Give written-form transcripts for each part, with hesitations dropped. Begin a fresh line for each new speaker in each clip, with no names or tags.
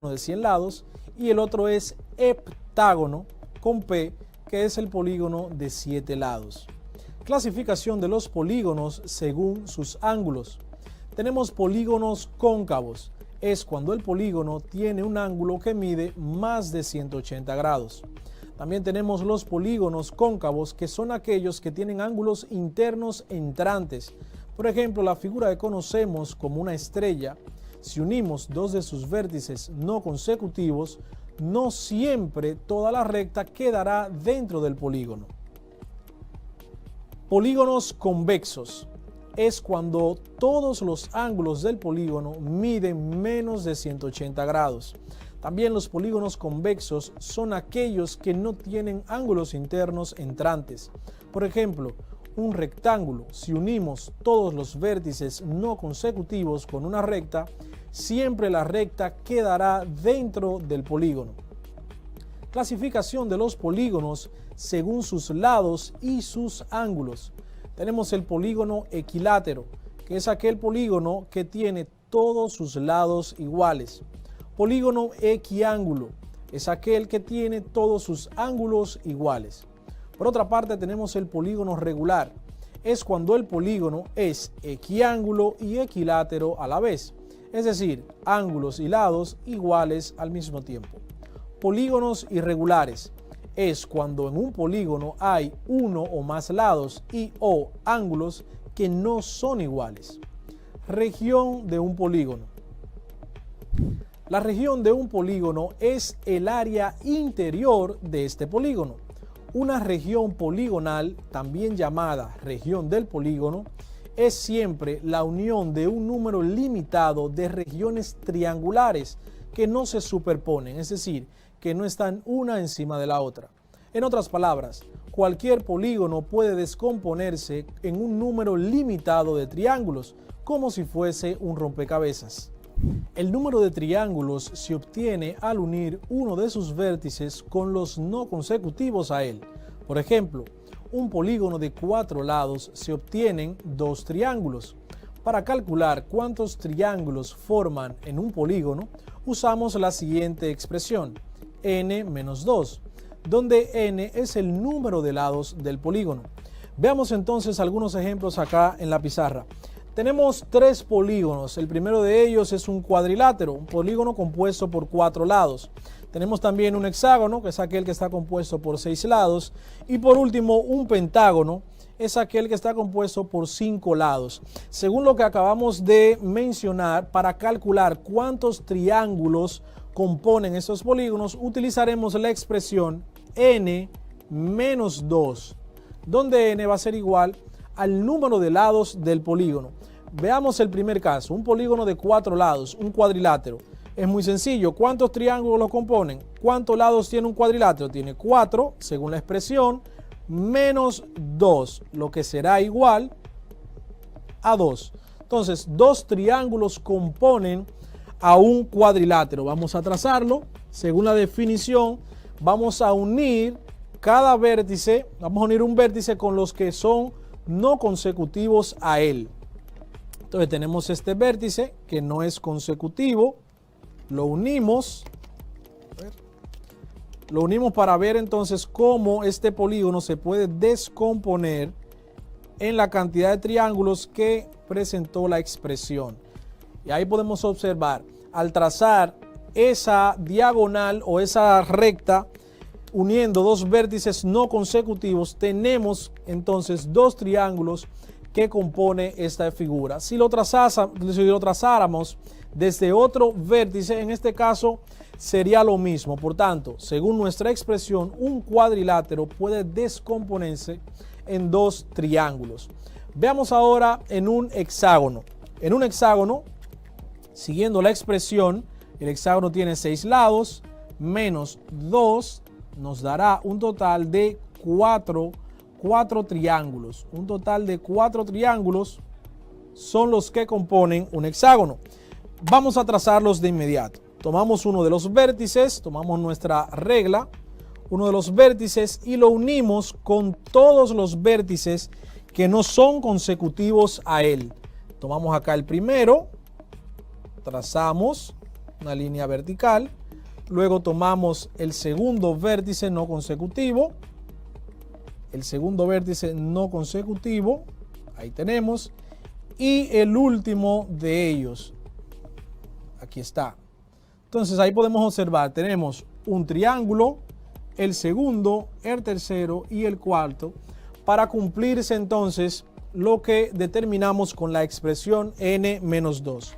de 100 lados, y el otro es heptágono con P, que es el polígono de 7 lados. Clasificación de los polígonos según sus ángulos. Tenemos polígonos cóncavos. Es cuando el polígono tiene un ángulo que mide más de 180 grados. También tenemos los polígonos cóncavos, que son aquellos que tienen ángulos internos entrantes. Por ejemplo, la figura que conocemos como una estrella, si unimos dos de sus vértices no consecutivos, no siempre toda la recta quedará dentro del polígono. Polígonos convexos. Es cuando todos los ángulos del polígono miden menos de 180 grados. También los polígonos convexos son aquellos que no tienen ángulos internos entrantes. Por ejemplo, un rectángulo, si unimos todos los vértices no consecutivos con una recta, siempre la recta quedará dentro del polígono. Clasificación de los polígonos según sus lados y sus ángulos. Tenemos el polígono equilátero, que es aquel polígono que tiene todos sus lados iguales. Polígono equiángulo es aquel que tiene todos sus ángulos iguales. Por otra parte, tenemos el polígono regular. Es cuando el polígono es equiángulo y equilátero a la vez, es decir, ángulos y lados iguales al mismo tiempo. Polígonos irregulares. Es cuando en un polígono hay uno o más lados y o ángulos que no son iguales. Región de un polígono. La región de un polígono es el área interior de este polígono. Una región poligonal, también llamada región del polígono, es siempre la unión de un número limitado de regiones triangulares que no se superponen, es decir, que no están una encima de la otra. En otras palabras, cualquier polígono puede descomponerse en un número limitado de triángulos, como si fuese un rompecabezas. El número de triángulos se obtiene al unir uno de sus vértices con los no consecutivos a él. Por ejemplo, un polígono de 4 lados se obtienen 2 triángulos. Para calcular cuántos triángulos forman en un polígono, usamos la siguiente expresión, n menos 2, donde n es el número de lados del polígono. Veamos entonces algunos ejemplos acá en la pizarra. Tenemos 3 polígonos. El primero de ellos es un cuadrilátero, un polígono compuesto por 4 lados. Tenemos también un hexágono, que es aquel que está compuesto por 6 lados. Y por último, un pentágono, es aquel que está compuesto por 5 lados. Según lo que acabamos de mencionar, para calcular cuántos triángulos componen estos polígonos, utilizaremos la expresión n menos 2, donde n va a ser igual al número de lados del polígono. Veamos el primer caso, un polígono de 4 lados, un cuadrilátero. Es muy sencillo. ¿Cuántos triángulos lo componen? ¿Cuántos lados tiene un cuadrilátero? Tiene 4, según la expresión, menos 2, lo que será igual a 2. Entonces, 2 triángulos componen a un cuadrilátero. Vamos a trazarlo. Según la definición, vamos a unir cada vértice, vamos a unir un vértice con los que son no consecutivos a él. Entonces tenemos este vértice que no es consecutivo, lo unimos para ver entonces cómo este polígono se puede descomponer en la cantidad de triángulos que presentó la expresión. Y ahí podemos observar, al trazar esa diagonal o esa recta uniendo 2 vértices no consecutivos, tenemos entonces 2 triángulos que compone esta figura. Si lo trazáramos desde otro vértice, en este caso sería lo mismo. Por tanto, según nuestra expresión, un cuadrilátero puede descomponerse en 2 triángulos. Veamos ahora en un hexágono. En un hexágono, siguiendo la expresión, el hexágono tiene 6 lados, menos 2 nos dará un total de 4 triángulos. Un total de 4 triángulos son los que componen un hexágono. Vamos a trazarlos de inmediato. Tomamos uno de los vértices, tomamos nuestra regla, uno de los vértices y lo unimos con todos los vértices que no son consecutivos a él. Tomamos acá el primero, trazamos una línea vertical. Luego tomamos el segundo vértice no consecutivo. El segundo vértice no consecutivo. Ahí tenemos. Y el último de ellos. Aquí está. Entonces ahí podemos observar. Tenemos un triángulo, el segundo, el tercero y el cuarto. Para cumplirse entonces lo que determinamos con la expresión n-2.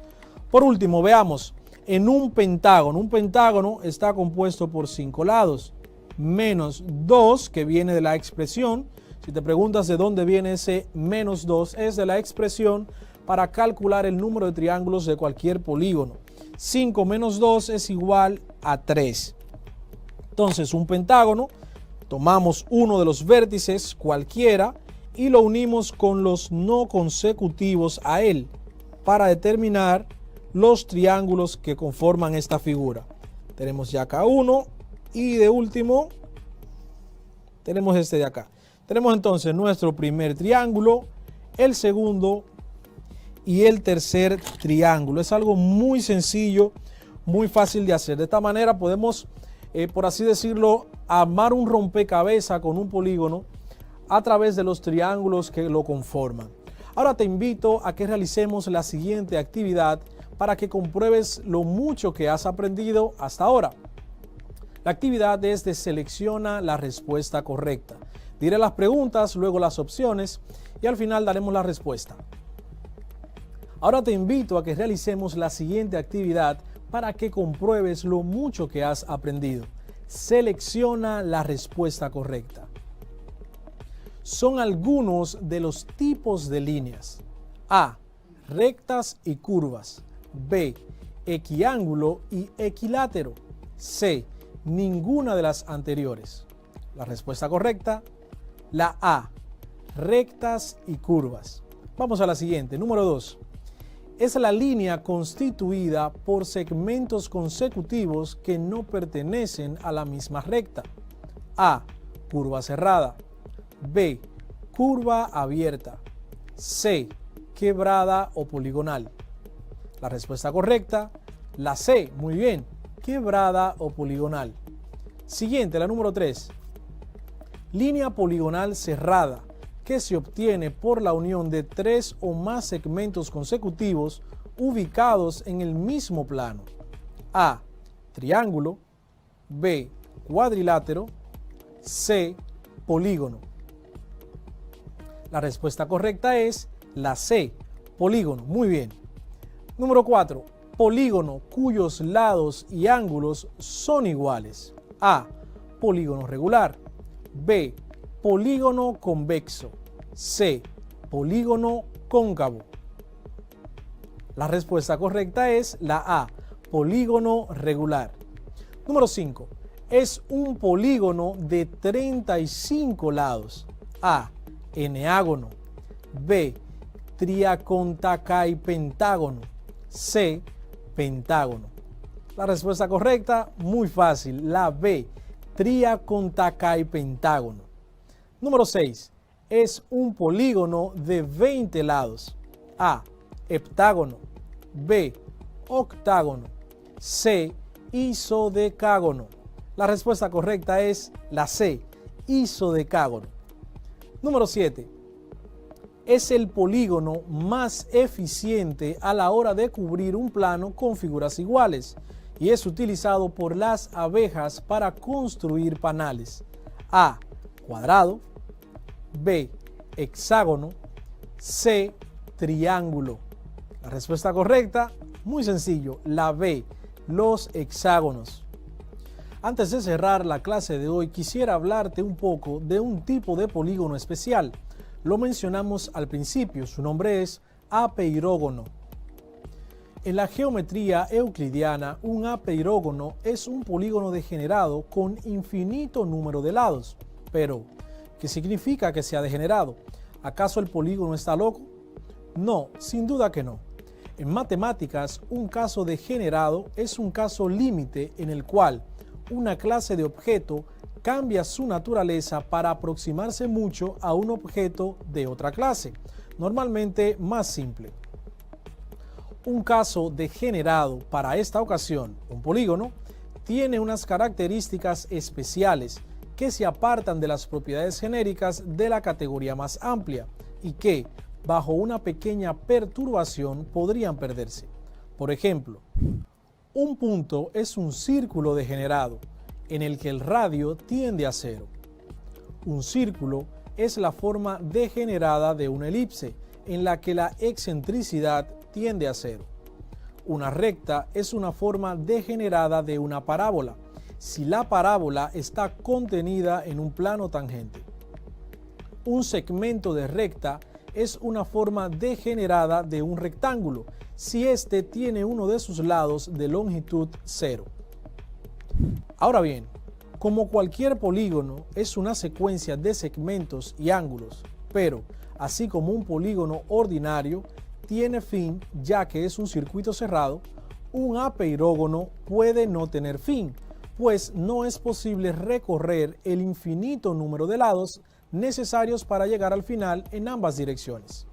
Por último, veamos. En un pentágono está compuesto por 5 lados, menos 2 que viene de la expresión. Si te preguntas de dónde viene ese menos 2, es de la expresión para calcular el número de triángulos de cualquier polígono. 5 menos 2 es igual a 3. Entonces, un pentágono, tomamos uno de los vértices, cualquiera, y lo unimos con los no consecutivos a él para determinar los triángulos que conforman esta figura. Tenemos ya acá uno y de último tenemos este de acá. Tenemos entonces nuestro primer triángulo, el segundo y el tercer triángulo. Es algo muy sencillo, muy fácil de hacer. De esta manera podemos, por así decirlo, armar un rompecabezas con un polígono a través de los triángulos que lo conforman. Ahora te invito a que realicemos la siguiente actividad para que compruebes lo mucho que has aprendido hasta ahora. La actividad es de selecciona la respuesta correcta. Diré las preguntas, luego las opciones y al final daremos la respuesta. Ahora te invito a que realicemos la siguiente actividad para que compruebes lo mucho que has aprendido. Selecciona la respuesta correcta. Son algunos de los tipos de líneas. A. Rectas y curvas. B. Equiángulo y equilátero. C. Ninguna de las anteriores. La respuesta correcta, la A. Rectas y curvas. Vamos a la siguiente, número 2. Es la línea constituida por segmentos consecutivos que no pertenecen a la misma recta. A. Curva cerrada. B. Curva abierta. C. Quebrada o poligonal. La respuesta correcta, la C. Muy bien. Quebrada o poligonal. Siguiente, la número 3. Línea poligonal cerrada que se obtiene por la unión de 3 o más segmentos consecutivos ubicados en el mismo plano. A. Triángulo. B. Cuadrilátero. C. Polígono. La respuesta correcta es la C. Polígono. Muy bien. Número 4. Polígono cuyos lados y ángulos son iguales. A. Polígono regular. B. Polígono convexo. C. Polígono cóncavo. La respuesta correcta es la A. Polígono regular. Número 5. Es un polígono de 35 lados. A. Eneágono. B. Triacontacapentágono. C. Pentágono. La respuesta correcta, muy fácil, la B. Triacontacapentágono. Número 6. Es un polígono de 20 lados. A. Heptágono. B. Octágono. C. Isodecágono. La respuesta correcta es la C. Isodecágono. Número 7. Es el polígono más eficiente a la hora de cubrir un plano con figuras iguales y es utilizado por las abejas para construir panales. A. Cuadrado. B. Hexágono. C. Triángulo. La respuesta correcta, muy sencillo, la B. Los hexágonos. Antes de cerrar la clase de hoy, quisiera hablarte un poco de un tipo de polígono especial. Lo mencionamos al principio, su nombre es apeirógono. En la geometría euclidiana, un apeirógono es un polígono degenerado con infinito número de lados. Pero, ¿qué significa que sea degenerado? ¿Acaso el polígono está loco? No, sin duda que no. En matemáticas, un caso degenerado es un caso límite en el cual una clase de objeto cambia su naturaleza para aproximarse mucho a un objeto de otra clase, normalmente más simple. Un caso degenerado para esta ocasión, un polígono, tiene unas características especiales que se apartan de las propiedades genéricas de la categoría más amplia y que, bajo una pequeña perturbación, podrían perderse. Por ejemplo, un punto es un círculo degenerado en el que el radio tiende a cero. Un círculo es la forma degenerada de una elipse en la que la excentricidad tiende a cero. Una recta es una forma degenerada de una parábola si la parábola está contenida en un plano tangente. Un segmento de recta es una forma degenerada de un rectángulo si éste tiene uno de sus lados de longitud cero. Ahora bien, como cualquier polígono es una secuencia de segmentos y ángulos, pero así como un polígono ordinario tiene fin ya que es un circuito cerrado, un apeirógono puede no tener fin, pues no es posible recorrer el infinito número de lados necesarios para llegar al final en ambas direcciones.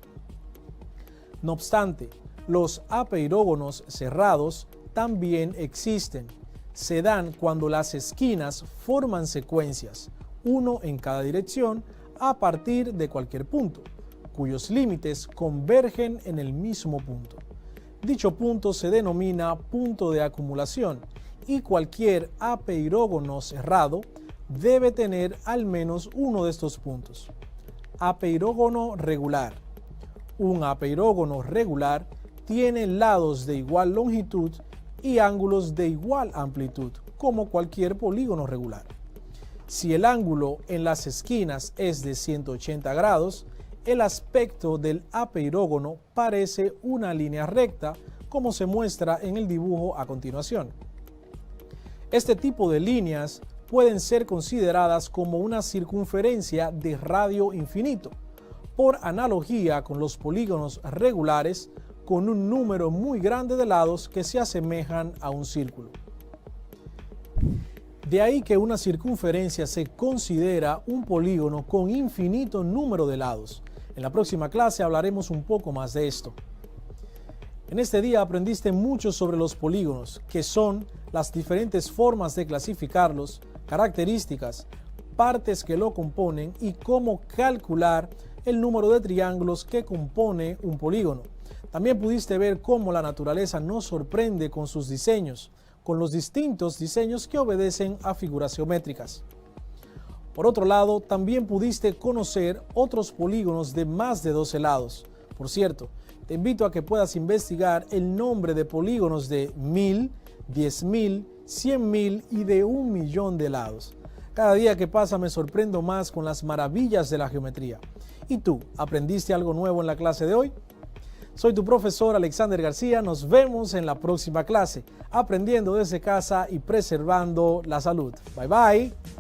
No obstante, los apeirógonos cerrados también existen. Se dan cuando las esquinas forman secuencias, uno en cada dirección, a partir de cualquier punto, cuyos límites convergen en el mismo punto. Dicho punto se denomina punto de acumulación y cualquier apeirógono cerrado debe tener al menos uno de estos puntos. Apeirógono regular. Un apeirógono regular tiene lados de igual longitud y ángulos de igual amplitud, como cualquier polígono regular. Si el ángulo en las esquinas es de 180 grados, el aspecto del apeirógono parece una línea recta, como se muestra en el dibujo a continuación. Este tipo de líneas pueden ser consideradas como una circunferencia de radio infinito, por analogía con los polígonos regulares con un número muy grande de lados que se asemejan a un círculo. De ahí que una circunferencia se considera un polígono con infinito número de lados. En la próxima clase hablaremos un poco más de esto. En este día aprendiste mucho sobre los polígonos, que son las diferentes formas de clasificarlos, características, partes que lo componen y cómo calcular el número de triángulos que compone un polígono. También pudiste ver cómo la naturaleza nos sorprende con sus diseños, con los distintos diseños que obedecen a figuras geométricas. Por otro lado, también pudiste conocer otros polígonos de más de 12 lados. Por cierto, te invito a que puedas investigar el nombre de polígonos de 1000, 10.000, 100.000 y de 1.000.000 de lados. Cada día que pasa me sorprendo más con las maravillas de la geometría. ¿Y tú, aprendiste algo nuevo en la clase de hoy? Soy tu profesor Alexander García. Nos vemos en la próxima clase, aprendiendo desde casa y preservando la salud. Bye bye.